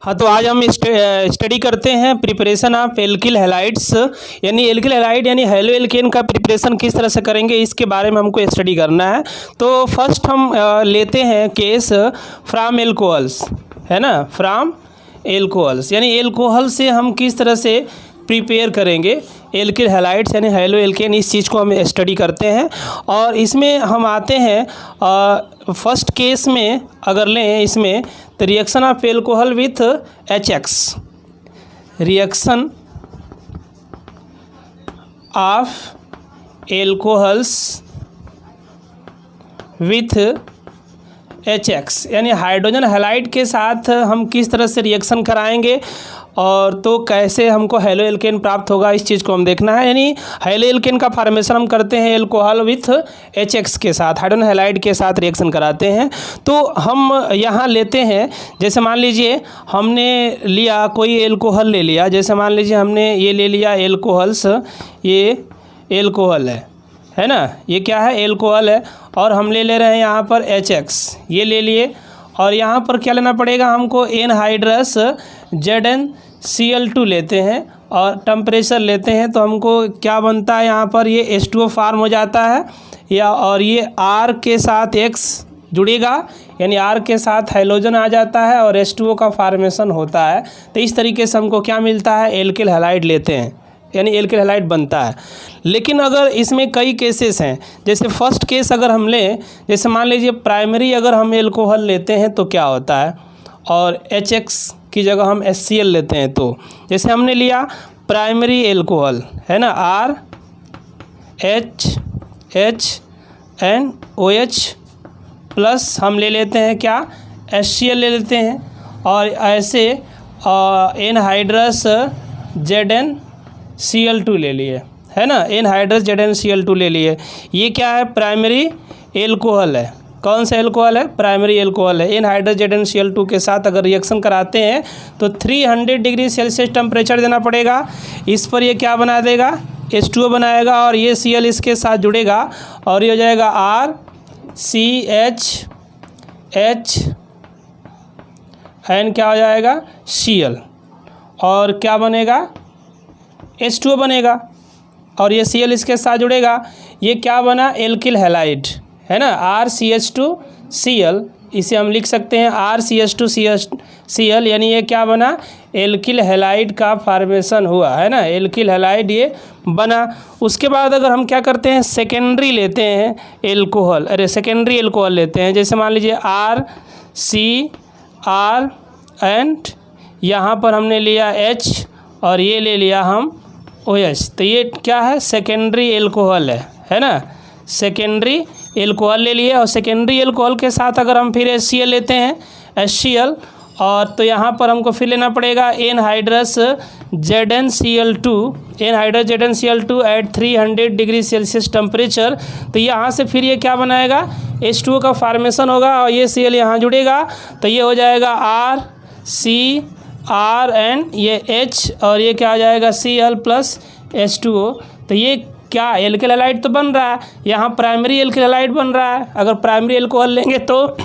हाँ, तो आज हम स्टडी करते हैं प्रिपरेशन ऑफ एल्किल हैलाइड्स, यानी एल्किल हैलाइड यानी हेलो एल्केन का प्रिपरेशन किस तरह से करेंगे, इसके बारे में हमको स्टडी करना है। तो फर्स्ट हम लेते हैं केस फ्रॉम एल्कोहल्स, है ना, फ्रॉम एल्कोहल्स, यानी एल्कोहल से हम किस तरह से प्रिपेयर करेंगे एल्किल हैलाइड्स यानी हेलो एल्केन, इस चीज़ को हम स्टडी करते हैं। और इसमें हम आते हैं फर्स्ट केस में अगर लें इसमें तो reaction of alcohol with HX, reaction of alcohols with HX, यानी हाइड्रोजन हैलाइड के साथ हम किस तरह से रिएक्शन कराएंगे और तो कैसे हमको हेलो एल्केन प्राप्त होगा, इस चीज़ को हम देखना है। यानी हेलो एल्केन का फॉर्मेशन हम करते हैं एल्कोहल विथ HX के साथ, हाइड्रोजन हैलाइड के साथ रिएक्शन कराते हैं। तो हम यहाँ लेते हैं, जैसे मान लीजिए हमने लिया कोई एल्कोहल ले लिया, जैसे मान लीजिए हमने ये ले लिया एल्कोहल्स, ये एल्कोहल है ना, ये क्या है, एल्कोहल है, और हम ले रहे हैं यहाँ पर HX, ये ले लिए, और यहाँ पर क्या लेना पड़ेगा हमको, एनहाइड्रस ZnCl2 लेते हैं और टेम्परेचर लेते हैं, तो हमको क्या बनता है यहाँ पर, ये H2O फॉर्म हो जाता है, या और ये R के साथ X जुड़ेगा, यानी R के साथ हाइड्रोजन आ जाता है और H2O का फॉर्मेशन होता है। तो इस तरीके से हमको क्या मिलता है, एल्किल हैलाइड लेते हैं, यानी एल्किल हैलाइड बनता है। लेकिन अगर इसमें कई केसेस हैं, जैसे फर्स्ट केस अगर हम लें, जैसे मान लीजिए प्राइमरी अगर हम एल्कोहल लेते हैं तो क्या होता है, और HX की जगह हम HCl लेते हैं, तो जैसे हमने लिया प्राइमरी एल्कोहल है ना, R H H N OH plus हम ले लेते हैं क्या, HCl ले लेते हैं, और ऐसे एनहाइड्रस ZnCl2 ले लिए, है ना, एनहाइड्रस ZnCl2 ले लिए। ये क्या है, प्राइमरी एल्कोहल है। कौन सा एल्कोहल है, प्राइमरी एल्कोहल है। एनहाइड्रस ZnCl2 के साथ अगर रिएक्शन कराते हैं तो 300 डिग्री सेल्सियस टेम्परेचर देना पड़ेगा। इस पर ये क्या बना देगा, H2O बनाएगा, और ये Cl इसके साथ जुड़ेगा, और ये हो जाएगा RCH एन क्या हो जाएगा, Cl, और क्या बनेगा, H2O बनेगा, और ये Cl इसके साथ जुड़ेगा, ये क्या बना, एल्किल हैलाइड, है ना, RCH2Cl, इसे हम लिख सकते हैं RCH2Cl, यानी ये क्या बना, एल्किल हैलाइड का फॉर्मेशन हुआ, है ना, एल्किल हैलाइड ये बना। उसके बाद अगर हम क्या करते हैं, सेकेंडरी लेते हैं एल्कोहल, सेकेंडरी एल्कोहल लेते हैं, जैसे मान लीजिए RCr एंड यहाँ पर हमने लिया H और ये ले लिया हम OH, तो ये क्या है, सेकेंडरी एल्कोहल है ना, सेकेंडरी एल्कोहल ले लिए, और सेकेंडरी एल्कोहल के साथ अगर हम फिर HCl लेते हैं, HCl, और तो यहाँ पर हमको फिर लेना पड़ेगा anhydrous ZnCl2 at 300 degree Celsius temperature. तो यहाँ से फिर ये क्या बनाएगा, H2O का फॉर्मेशन होगा, और ये Cl यहाँ जुड़ेगा, तो ये हो जाएगा RCr एंड ये H, और ये क्या हो जाएगा, Cl प्लस H2O। तो ये क्या, एल्किल हैलाइड तो बन रहा है, यहाँ प्राइमरी एल्किल हैलाइड बन रहा है। अगर प्राइमरी एल्कोहल लेंगे तो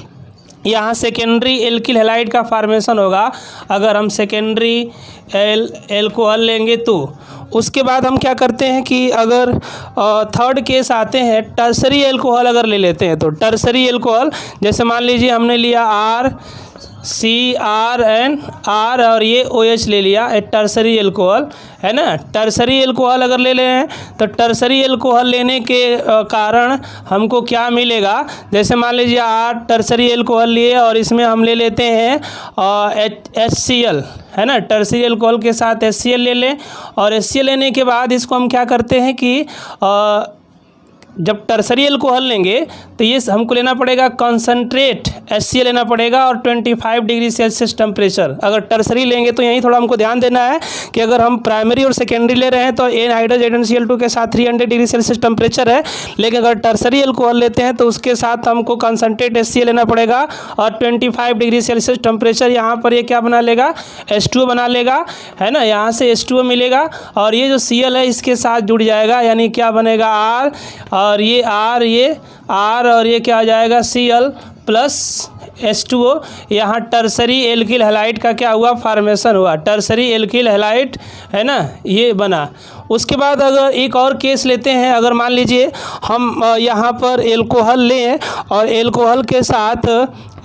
यहाँ सेकेंडरी एल्किल हैलाइड का फॉर्मेशन होगा, अगर हम सेकेंडरी एल्कोहल लेंगे तो। उसके बाद हम क्या करते हैं कि अगर थर्ड केस आते हैं, टर्सरी एल्कोहल अगर ले लेते हैं, तो टर्सरी एल्कोहल, जैसे मान लीजिए हमने लिया RCr एंड R और ये OH ले लिया, टर्सरी एल्कोहल, है ना। टर्सरी एल्कोहल अगर ले लें तो टर्सरी एल्कोहल लेने के कारण हमको क्या मिलेगा, जैसे मान लीजिए R टर्सरी एल्कोहल लिए और इसमें हम ले लेते हैं HCl, है ना, टर्सरी एल्कोहल के साथ HCl ले लें, और HCl लेने के बाद इसको हम क्या करते हैं कि जब टर्सरी एल्कोहल लेंगे तो ये हमको लेना पड़ेगा कंसनट्रेट HCl लेना पड़ेगा, और 25 डिग्री सेल्सियस टेम्परेचर। अगर टर्सरी लेंगे तो यहीं थोड़ा हमको ध्यान देना है कि अगर हम प्राइमरी और सेकेंडरी ले रहे हैं तो एनहाइड्रस ZnCl2 के साथ 300 डिग्री सेल्सियस टेम्परेचर है, लेकिन अगर टर्सरी एल्कोहल लेते हैं तो उसके साथ हमको कंसनट्रेट HCl लेना पड़ेगा, और 25 डिग्री सेल्सियस टेम्परेचर। यहाँ पर ये क्या बना लेगा, H2O बना लेगा, है ना, यहाँ से H2O मिलेगा, और ये जो Cl है इसके साथ जुड़ जाएगा, यानी क्या बनेगा, R, और ये R, ये R, और ये क्या आ जाएगा, Cl प्लस H2O, यहाँ टर्सरी एल्किल हैलाइड का क्या हुआ, फॉर्मेशन हुआ, टर्सरी एल्किल हैलाइड है ना, ये बना। उसके बाद अगर एक और केस लेते हैं, अगर मान लीजिए हम यहाँ पर एल्कोहल लें और एल्कोहल के साथ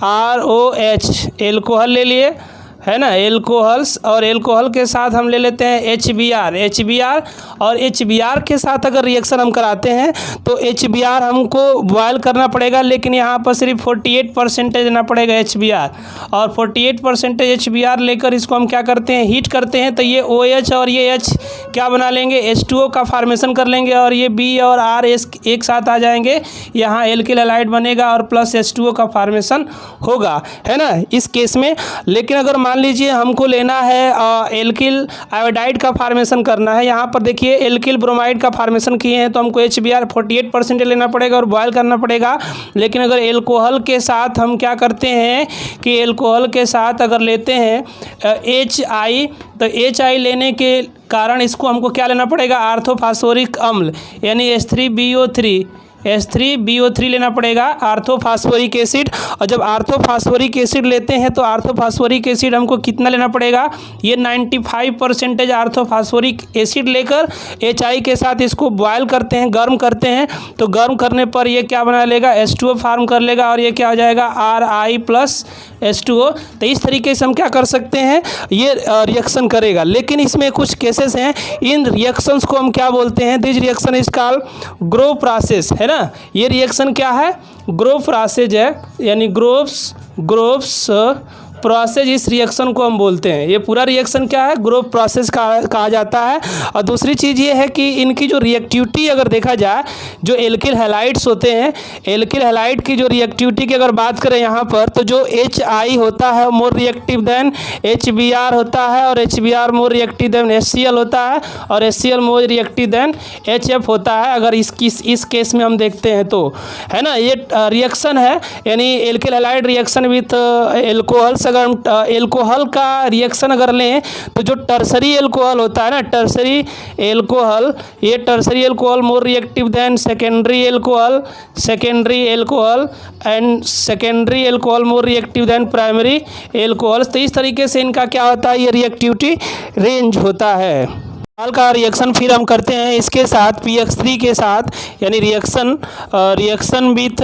ROH, एल्कोहल ले लिए है ना, एल्कोहल्स, और एल्कोहल के साथ हम ले लेते हैं HBr, और HBr के साथ अगर रिएक्शन हम कराते हैं तो HBr हमको बॉयल करना पड़ेगा, लेकिन यहाँ पर सिर्फ 48% लेना पड़ेगा HBr, और 48% HBr लेकर इसको हम क्या करते हैं, हीट करते हैं, तो ये OH और ये H क्या बना लेंगे, H2O का फॉर्मेशन कर लेंगे, और ये B और R एक साथ आ जाएंगे, यहाँ एल्किल हैलाइड बनेगा और प्लस H2O का फॉर्मेशन होगा, है ना, इस केस में। लेकिन अगर मान लीजिए हमको लेना है एल्किल आयोडाइड का फॉर्मेशन करना है, यहाँ पर देखिए एल्किल ब्रोमाइड का फॉर्मेशन किए हैं, तो हमको HBr 48% लेना पड़ेगा और बॉयल करना पड़ेगा। लेकिन अगर एल्कोहल के साथ हम क्या करते हैं कि एल्कोहल के साथ अगर लेते हैं HI, तो HI लेने के कारण इसको हमको क्या लेना पड़ेगा, आर्थोफॉस्फोरिक अम्ल यानी H3BO3 लेना पड़ेगा, आर्थोफॉस्फोरिक एसिड। और जब आर्थोफॉस्फोरिक एसिड लेते हैं तो आर्थोफॉस्फोरिक एसिड हमको कितना लेना पड़ेगा, ये 95% आर्थोफॉस्फोरिक एसिड लेकर HI के साथ इसको बॉयल करते हैं, गर्म करते हैं, तो गर्म करने पर ये क्या बना लेगा, H2O फार्म कर लेगा, और ये क्या हो जाएगा, RI प्लस H2O। तो इस तरीके से हम क्या कर सकते हैं, ये रिएक्शन करेगा। लेकिन इसमें कुछ केसेस हैं, इन रिएक्शंस को हम क्या बोलते हैं, this reaction is called Grove process, है ना। ये रिएक्शन क्या है, ग्रोव प्रोसेस है, यानी ग्रोव्स प्रोसेस, इस रिएक्शन को हम बोलते हैं। ये पूरा रिएक्शन क्या है, ग्रोव प्रोसेस कहा जाता है। और दूसरी चीज़ ये है कि इनकी जो रिएक्टिविटी अगर देखा जाए, जो एल्किल हैलाइड्स होते हैं, एल्किल हैलाइड की जो रिएक्टिविटी की अगर बात करें यहाँ पर, तो जो HI होता है मोर रिएक्टिव देन HBr होता है, और HBr more reactive than HCl होता है, और HCl more reactive than HF होता है, अगर इस केस में हम देखते हैं तो, है ना। ये रिएक्शन है, यानी alkyl halide reaction with alcohols. अगर हम एल्कोहल का रिएक्शन अगर लें तो जो टर्सरी एल्कोहल होता है ना, टर्सरी एल्कोहल, ये tertiary alcohol more reactive than secondary alcohol and secondary alcohol more reactive than primary alcohol. तो इस तरीके से इनका क्या होता है, ये रिएक्टिविटी रेंज होता है। हाल का रिएक्शन फिर हम करते हैं इसके साथ PX3 के साथ, यानी रिएक्शन विथ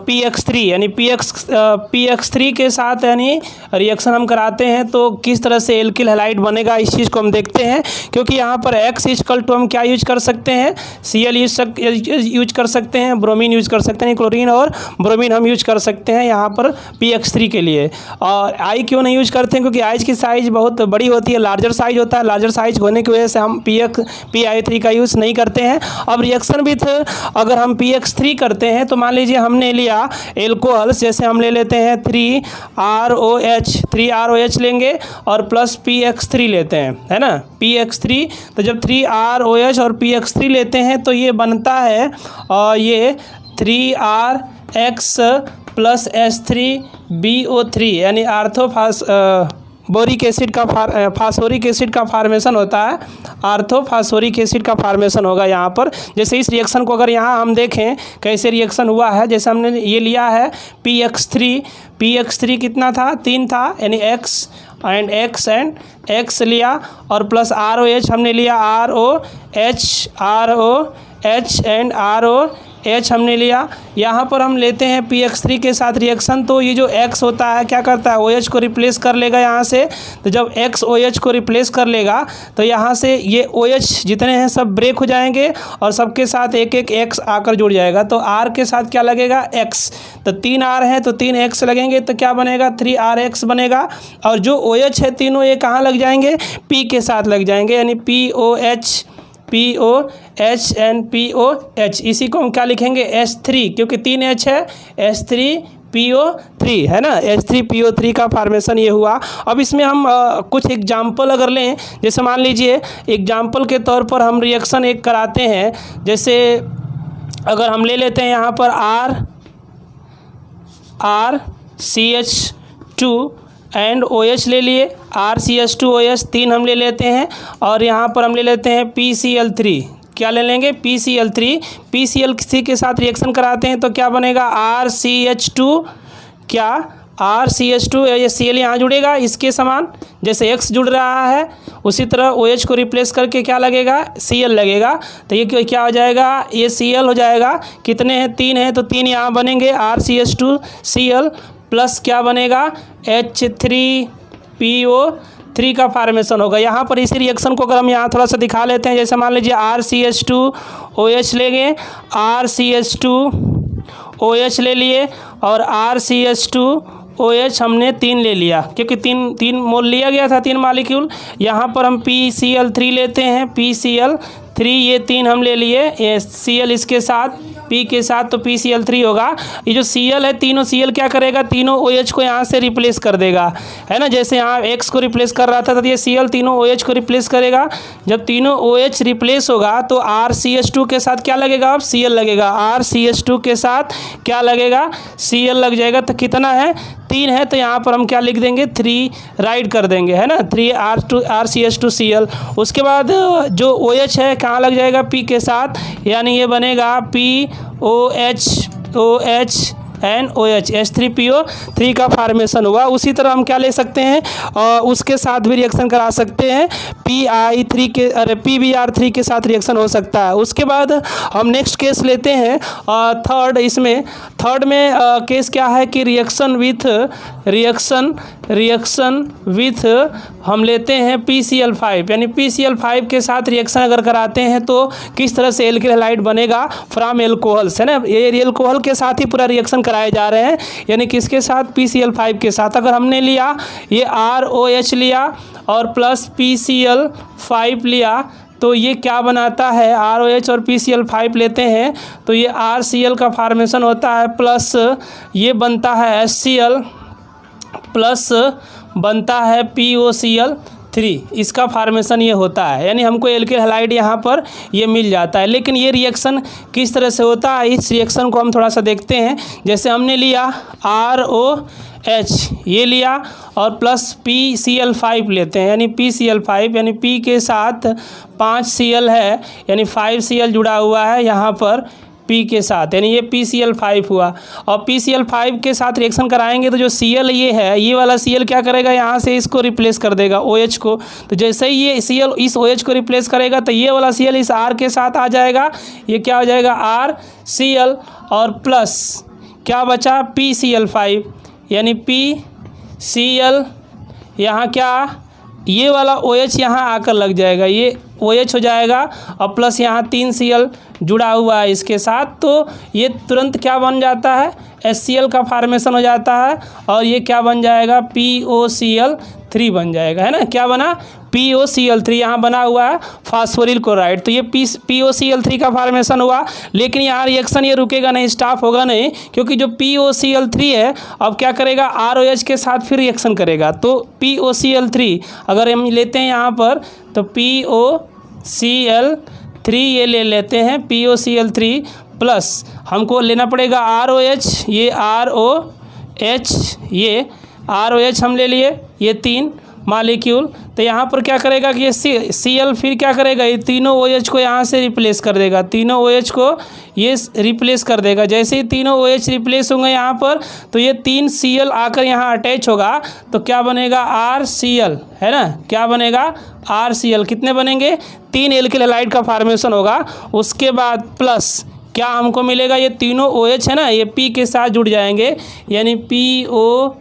PX3, यानी PX3 के साथ यानी रिएक्शन हम कराते हैं, तो किस तरह से एल्किल हैलाइड बनेगा इस चीज़ को हम देखते हैं। क्योंकि यहाँ पर X = हम क्या यूज कर सकते हैं, Cl यूज कर सकते हैं, ब्रोमीन यूज कर सकते हैं, क्लोरीन और ब्रोमीन हम यूज कर सकते हैं यहाँ पर PX3 के लिए। और I क्यों नहीं यूज करते हैं, क्योंकि I की साइज़ बहुत बड़ी होती है, लार्जर साइज होता है, लार्जर साइज होने की वजह से हम PI3 का यूज़ नहीं करते हैं। अब रिएक्शन विथ अगर हम PX3 करते हैं, तो मान लीजिए हमने लिया एल्कोहल्स, जैसे हम ले लेते हैं 3ROH लेंगे और प्लस PX3 लेते हैं, है ना, PX3। तो जब 3ROH और PX3 लेते हैं तो ये बनता है, और ये 3RX प्लस H3BO3 यानी बोरिक एसिड का फास्फोरिक एसिड का फॉर्मेशन होता है, आर्थोफॉस्फोरिक एसिड का फॉर्मेशन होगा यहाँ पर। जैसे इस रिएक्शन को अगर यहाँ हम देखें कैसे रिएक्शन हुआ है, जैसे हमने ये लिया है PX3 कितना था, 3 था, यानी X एंड X लिया, और प्लस ROH हमने लिया, ROH एंड ROH हमने लिया। यहाँ पर हम लेते हैं PX3 के साथ रिएक्शन, तो ये जो X होता है क्या करता है, OH को रिप्लेस कर लेगा यहाँ से। तो जब X OH को रिप्लेस कर लेगा तो यहाँ से ये OH जितने हैं सब ब्रेक हो जाएंगे, और सबके साथ एक एक X आकर जुड़ जाएगा। तो R के साथ क्या लगेगा, X, तो 3 R है तो 3 X लगेंगे, तो क्या बनेगा, 3RX बनेगा। और जो OH है तीनों ये कहाँ लग जाएंगे, P के साथ लग जाएंगे, यानी POH एंड POH। इसी को हम क्या लिखेंगे, H3, क्योंकि 3 H है, H3PO3, है ना, H3PO3 का फॉर्मेशन ये हुआ। अब इसमें हम कुछ एग्जाम्पल अगर लें, जैसे मान लीजिए एग्जाम्पल के तौर पर हम रिएक्शन एक कराते हैं, जैसे अगर हम ले लेते हैं यहाँ पर RCH2 एंड OH ले लिए, RCH2OH 3 हम ले लेते हैं, और यहाँ पर हम ले लेते हैं PCl3, क्या ले लेंगे, PCl3 के साथ रिएक्शन कराते हैं तो क्या बनेगा, RCH2 क्या RCH2 ये Cl यहाँ जुड़ेगा इसके समान, जैसे X जुड़ रहा है उसी तरह OH को रिप्लेस करके क्या लगेगा, Cl लगेगा। तो ये क्या हो जाएगा, ये Cl हो जाएगा। कितने हैं, 3 हैं, तो 3 यहाँ बनेंगे RCH2 Cl प्लस क्या बनेगा H3PO3 का फॉर्मेशन होगा। यहाँ पर इसी रिएक्शन को अगर हम यहाँ थोड़ा सा दिखा लेते हैं, जैसे मान लीजिए RCH2OH लेंगे, RCH2OH ले लिए और RCH2OH हमने 3 ले लिया, क्योंकि तीन मोल लिया गया था, 3 मॉलिक्यूल। यहाँ पर हम PCl3 लेते हैं, PCl3 ये 3 हम ले लिए, ये Cl इसके साथ P के साथ, तो PCl3 होगा। ये जो Cl है, तीनों Cl क्या करेगा, तीनों OH को यहाँ से रिप्लेस कर देगा, है ना। जैसे यहाँ X को रिप्लेस कर रहा था तो ये Cl तीनों OH को रिप्लेस करेगा। जब तीनों OH रिप्लेस होगा तो RCH2 के साथ क्या लगेगा, अब Cl लगेगा। RCH2 के साथ क्या लगेगा, Cl लग जाएगा। तो कितना है, 3 है, तो यहाँ पर हम क्या लिख देंगे, 3 राइट कर देंगे, है ना, 3 RCH2Cl। उसके बाद जो OH है कहाँ लग जाएगा, P के साथ, यानी ये बनेगा POH एंड OH, H3PO3 का फॉर्मेशन हुआ। उसी तरह हम क्या ले सकते हैं, उसके साथ भी रिएक्शन करा सकते हैं, PBr3 के साथ रिएक्शन हो सकता है। उसके बाद हम नेक्स्ट केस लेते हैं थर्ड। इसमें थर्ड में केस क्या है कि रिएक्शन विथ हम लेते हैं PCl5, यानी PCl5 के साथ रिएक्शन अगर कराते हैं तो किस तरह से एल्किल हैलाइड बनेगा फ्रॉम एल्कोहल्स, है ना। ये एल्कोहल के साथ ही पूरा रिएक्शन कराए जा रहे हैं, यानी किसके साथ, PCl5 के साथ। अगर हमने लिया ये ROH लिया और प्लस PCl5 लिया तो ये क्या बनाता है, ROH और PCl5 लेते हैं तो ये RCl का फॉर्मेशन होता है, प्लस ये बनता है HCl प्लस बनता है POCl3, इसका फॉर्मेशन ये होता है। यानी हमको एल्किल हैलाइड यहाँ पर ये मिल जाता है। लेकिन ये रिएक्शन किस तरह से होता है, इस रिएक्शन को हम थोड़ा सा देखते हैं। जैसे हमने लिया ROH ये लिया और प्लस PCl5 लेते हैं, यानी PCl5 यानी P के साथ 5 Cl है, यानी 5 Cl जुड़ा हुआ है यहाँ पर P के साथ, यानी ये PCl5 हुआ। और PCl5 के साथ रिएक्शन कराएंगे तो जो Cl ये है, ये वाला Cl क्या करेगा, यहाँ से इसको रिप्लेस कर देगा OH को। तो जैसे ही ये Cl इस OH को रिप्लेस करेगा तो ये वाला Cl इस R के साथ आ जाएगा, ये क्या हो जाएगा RCl और प्लस क्या बचा PCl5, यानी PCl यहाँ क्या, ये वाला OH यहाँ आकर लग जाएगा, ये OH हो जाएगा और प्लस यहाँ 3 Cl जुड़ा हुआ है इसके साथ, तो ये तुरंत क्या बन जाता है, HCl का फॉर्मेशन हो जाता है और ये क्या बन जाएगा, POCl3 बन जाएगा, है ना। क्या बना, POCl3 यहाँ बना हुआ है फास्फोरिल क्लोराइड। तो ये POCl3 का फॉर्मेशन हुआ। लेकिन यहाँ रिएक्शन ये रुकेगा नहीं, स्टॉप होगा नहीं, क्योंकि जो POCl3 है अब क्या करेगा, ROH के साथ फिर रिएक्शन करेगा। तो POCl3 अगर हम लेते हैं यहाँ पर तो POCl3 ये ले लेते हैं, POCl3 प्लस हमको लेना पड़ेगा ROH, ये ROH, ये ROH हम ले लिए, ये 3 मॉलिक्यूल। तो यहाँ पर क्या करेगा कि ये Cl फिर क्या करेगा, ये तीनों OH को यहाँ से रिप्लेस कर देगा, तीनों OH को ये रिप्लेस कर देगा। जैसे ही तीनों OH रिप्लेस होंगे यहाँ पर तो ये 3 Cl आकर यहाँ अटैच होगा, तो क्या बनेगा RCl, है ना। क्या बनेगा RCl, कितने बनेंगे, 3 एल्किल हैलाइड का फॉर्मेशन होगा। उसके बाद प्लस क्या हमको मिलेगा, ये तीनों OH है ना, ये P के साथ जुड़ जाएंगे, यानी POOH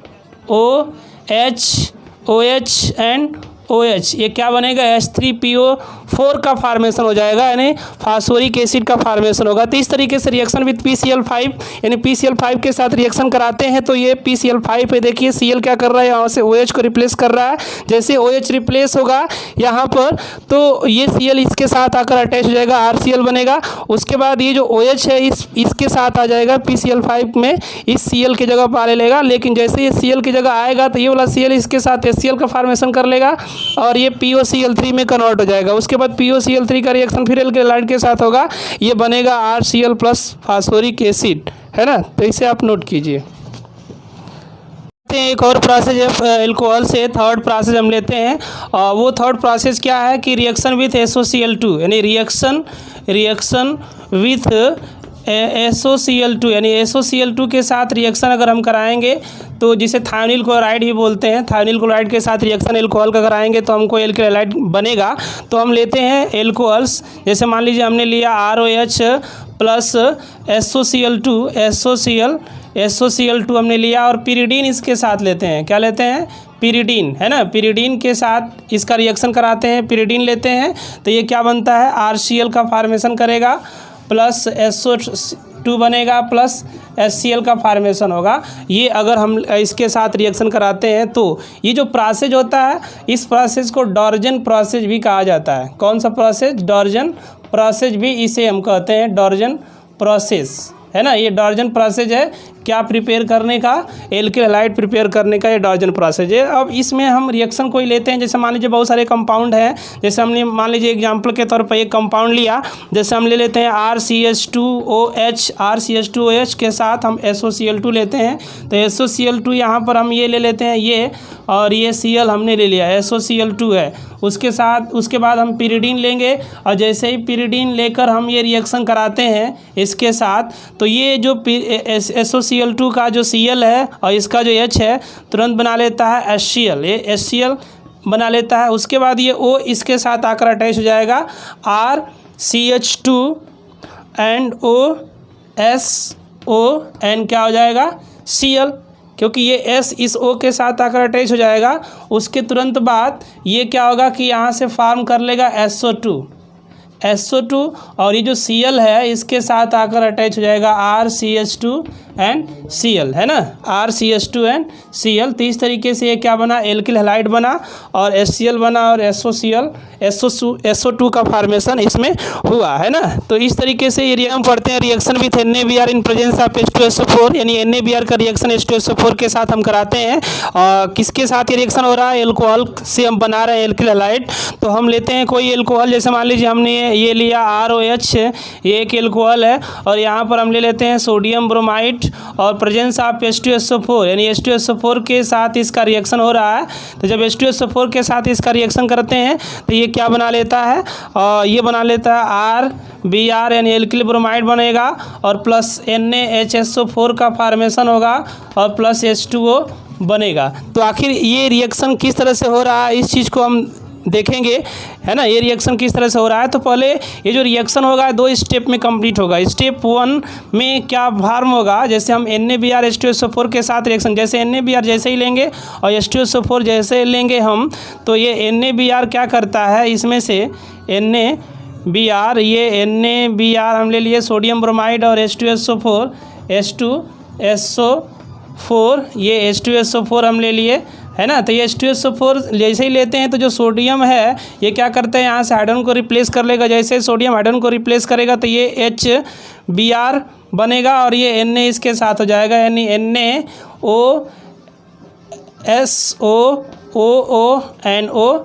एंड OH, ये क्या बनेगा, H3PO4 का फॉर्मेशन हो जाएगा, यानी फास्फोरिक एसिड का फॉर्मेशन होगा। तो इस तरीके से रिएक्शन विद PCl5 यानी PCl5 के साथ रिएक्शन कराते हैं तो ये PCl5 पे देखिए Cl क्या कर रहा है, यहाँ से OH को रिप्लेस कर रहा है। जैसे OH रिप्लेस होगा यहाँ पर तो ये Cl इसके साथ आकर अटैच हो जाएगा, RCl बनेगा। उसके बाद ये जो OH है इसके साथ आ जाएगा PCl5 में, इस Cl की जगह पा ले लेगा। लेकिन जैसे ये Cl की जगह आएगा तो ये वाला Cl इसके साथ HCl का फॉर्मेशन कर लेगा और ये POCl3 में कन्वर्ट हो जाएगा। उसके बाद POCl3 का रिएक्शन फिर एल्किल हैलाइड के साथ होगा, ये बनेगा RCl प्लस फास्फोरिक एसिड, है ना। तो इसे आप नोट कीजिए। एक और प्रोसेस एल्कोहल से थर्ड प्रोसेस हम लेते हैं, और वो थर्ड प्रोसेस क्या है कि रिएक्शन विथ SOCl2, यानी रिएक्शन विथ SOCl2 यानी SOCl2 के साथ रिएक्शन अगर हम कराएंगे तो जिसे थायोनिल क्लोराइड ही बोलते हैं, थायोनिल क्लोराइड के साथ रिएक्शन एल्कोहल का कराएंगे तो हमको एल्किल हैलाइड बनेगा। तो हम लेते हैं एल्कोहल्स, जैसे मान लीजिए हमने लिया ROH प्लस SOCl2 हमने लिया, और पिरिडीन इसके साथ लेते हैं। क्या लेते हैं? पिरिडीन, है ना। पिरिडीन के साथ इसका रिएक्शन कराते हैं, पिरिडीन लेते हैं तो ये क्या बनता है? RCl का फॉर्मेशन करेगा प्लस SO2 बनेगा प्लस HCl का फॉर्मेशन होगा। ये अगर हम इसके साथ रिएक्शन कराते हैं तो ये जो प्रोसेस होता है, इस प्रोसेस को डॉर्जन प्रोसेस भी कहा जाता है। कौन सा प्रोसेस? डॉर्जन प्रोसेस भी इसे हम कहते हैं, डॉर्जन प्रोसेस, है ना। ये डॉर्जन प्रोसेस है, क्या प्रिपेयर करने का? एल्किल हैलाइड प्रिपेयर करने का ये डॉर्जन प्रोसेस है। अब इसमें हम रिएक्शन कोई लेते हैं, जैसे मान लीजिए बहुत सारे कंपाउंड हैं, जैसे हमने मान लीजिए एग्जांपल के तौर पर एक कंपाउंड लिया, जैसे हम ले लेते हैं RCH2OH के साथ हम SOCl2 लेते हैं। तो SOCl2 यहाँ पर हम ये ले लेते हैं, ये और ये Cl हमने ले लिया, SOCl2 है। उसके बाद हम पिरिडीन लेंगे, और जैसे ही पिरिडीन लेकर हम ये रिएक्शन कराते हैं इसके साथ, तो ये जो SOCl2 का जो Cl है और इसका जो H है तुरंत बना लेता है HCl, ये HCl बना लेता है। उसके बाद ये O इसके साथ आकर अटैच हो जाएगा RCH2 एंड OSO एंड क्या हो जाएगा? Cl, क्योंकि ये S इस O के साथ आकर अटैच हो जाएगा। उसके तुरंत बाद ये क्या होगा कि यहाँ से फॉर्म कर लेगा SO2 और ये जो Cl है इसके साथ आकर अटैच हो जाएगा RCH2 एंड Cl, है ना, RCH2 एंड Cl। तो इस तरीके से ये क्या बना? एल्किल हैलाइड बना और HCl बना और SO2 का फॉर्मेशन इसमें हुआ, है ना। तो इस तरीके से ये हम पढ़ते हैं reaction with NaBr in presence of H2SO4, यानी NaBr का रिएक्शन H2SO4 के साथ हम कराते हैं। और किसके साथ ये रिएक्शन हो रहा है? एल्कोहल से हम बना रहे हैं एल्किल हैलाइड। तो हम लेते हैं कोई एल्कोहल, जैसे मान लीजिए हमने ये लिया ROH, ये एक एल्कोहल है, और यहाँ पर हम ले लेते हैं सोडियम ब्रोमाइड और प्रेजेंस ऑफ H2SO4, यानी H2SO4 के साथ इसका रिएक्शन हो रहा है। तो जब H2SO4 के साथ इसका रिएक्शन करते हैं तो ये क्या बना लेता है? और ये बना लेता है RBr, यानी एल्किल ब्रोमाइड बनेगा, और प्लस NaHSO4 का फॉर्मेशन होगा और प्लस H2O बनेगा। तो आखिर ये रिएक्शन किस तरह से हो रहा है, इस चीज़ को हम देखेंगे, है ना। ये रिएक्शन किस तरह से हो रहा है? तो पहले ये जो रिएक्शन होगा 2 स्टेप में कंप्लीट होगा। स्टेप 1 में क्या फॉर्म होगा? जैसे हम NaBr H2SO4 के साथ रिएक्शन, जैसे NaBr जैसे ही लेंगे और H2SO4 जैसे लेंगे हम, तो ये NaBr क्या करता है? इसमें से NaBr, ये NaBr हम ले लिए सोडियम ब्रोमाइड और H2SO4, ये H2SO4 हम ले लिए, है ना। तो ये H2SO4 जैसे ही लेते हैं तो जो सोडियम है ये क्या करते हैं? यहाँ से हाइड्रोजन को रिप्लेस कर लेगा। जैसे सोडियम हाइड्रोजन को रिप्लेस करेगा तो ये HBr बनेगा और ये Na इसके साथ हो जाएगा, यानी NaOSOONOH,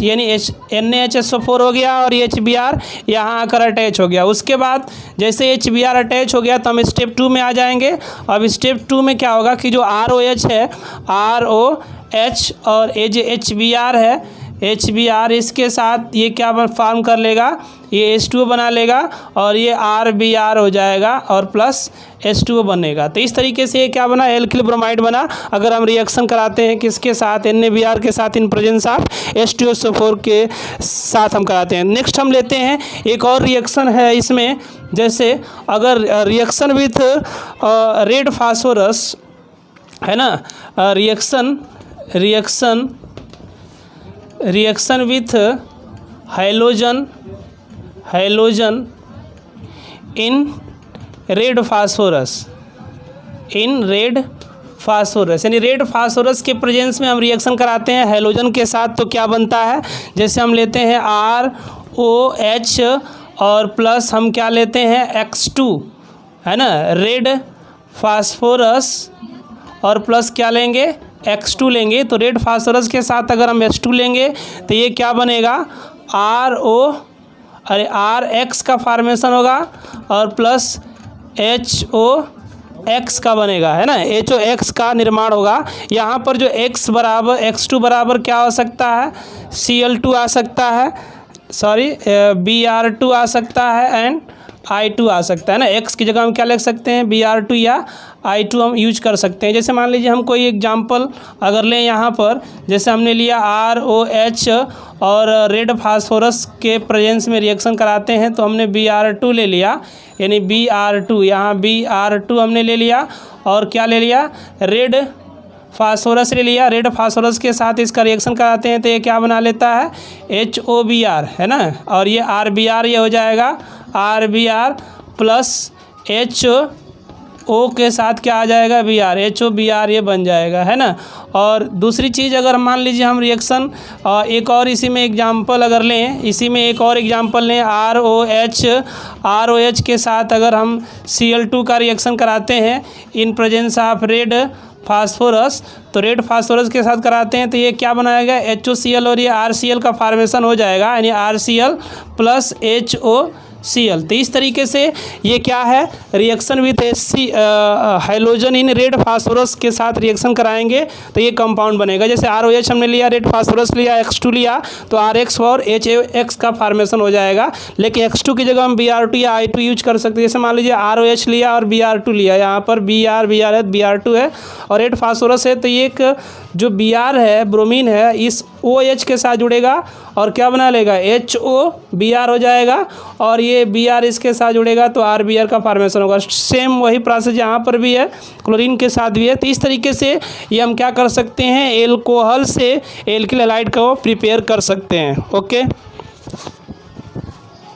यानी NaHSO4 हो गया और HBr यहाँ आकर अटैच हो गया। उसके बाद जैसे HBr अटैच हो गया तो हम स्टेप 2 में आ जाएंगे। अब स्टेप 2 में क्या होगा कि जो ROH है, ROH और ये जो HBr है, HBr इसके साथ ये क्या फॉर्म कर लेगा? ये H2O बना लेगा और ये RBr हो जाएगा और प्लस H2O बनेगा। तो इस तरीके से ये क्या बना? एल्किल ब्रोमाइड बना। अगर हम रिएक्शन कराते हैं किसके साथ? NaBr के साथ इन प्रेजेंस ऑफ H2SO4 के साथ हम कराते हैं। नेक्स्ट हम लेते हैं एक और रिएक्शन है इसमें, जैसे अगर रिएक्शन विथ रेड फास्फोरस, है ना, reaction with halogen in red phosphorus, यानी रेड फास्फोरस के प्रेजेंस में हम रिएक्शन कराते हैं हैलोजन के साथ। तो क्या बनता है? जैसे हम लेते हैं ROH और प्लस हम क्या लेते हैं? X2, है ना, रेड फास्फोरस और प्लस क्या लेंगे? X2 लेंगे। तो रेड फास्फोरस के साथ अगर हम H2 लेंगे तो ये क्या बनेगा? RX का फॉर्मेशन होगा और प्लस HOX का बनेगा, है ना, HOX का निर्माण होगा। यहाँ पर जो X2 बराबर क्या हो सकता है? Cl2 आ सकता है, Br2 आ सकता है एंड I2 आ सकता है ना। X की जगह हम क्या लिख सकते हैं, Br2 या I2 हम यूज कर सकते हैं। जैसे मान लीजिए हम कोई एग्जाम्पल अगर लें यहाँ पर, जैसे हमने लिया ROH और रेड फास्फोरस के प्रेजेंस में रिएक्शन कराते हैं तो हमने Br2 ले लिया, यानी Br2, यहाँ Br2 हमने ले लिया और क्या ले लिया, रेड फास्फोरस ले लिया। रेड फास्फोरस के साथ इसका रिएक्शन कराते हैं तो ये क्या बना लेता है, HOBr, है ना। और ये RBr ये हो जाएगा RBr प्लस HO के साथ क्या आ जाएगा, Br, HOBr ये बन जाएगा, है ना। और दूसरी चीज़ अगर मान लीजिए हम रिएक्शन एक और इसी में एग्जांपल अगर लें, इसी में एक और एग्जांपल लें, ROH के साथ अगर हम Cl2 का रिएक्शन कराते हैं in presence of red phosphorus, तो रेड फास्फोरस के साथ कराते हैं तो ये क्या बनाएगा, HOCl और ये RCl का फॉर्मेशन हो जाएगा, यानी RCl प्लस HOCl। तो इस तरीके से ये क्या है, reaction with hydrogen in red phosphorus के साथ रिएक्शन कराएंगे तो ये कंपाउंड बनेगा। जैसे ROH हमने लिया, रेड फास्फोरस लिया, X2 लिया तो RX और HX का फॉर्मेशन हो जाएगा। लेकिन X2 की जगह हम Br2 या I2 यूज कर सकते हैं। जैसे मान लीजिए ROH लिया और Br2 लिया, यहाँ पर Br2 है और रेड फास्फोरस है, तो ये एक जो Br है, ब्रोमीन है, इस OH के साथ जुड़ेगा और क्या बना लेगा, HOBr हो जाएगा और ये Br इसके साथ जुड़ेगा तो RBr का फॉर्मेशन होगा। सेम वही प्रोसेस यहाँ पर भी है, क्लोरीन के साथ भी है। तो इस तरीके से ये हम क्या कर सकते हैं, एल्कोहल से एल्किल हैलाइड को प्रिपेयर कर सकते हैं। ओके।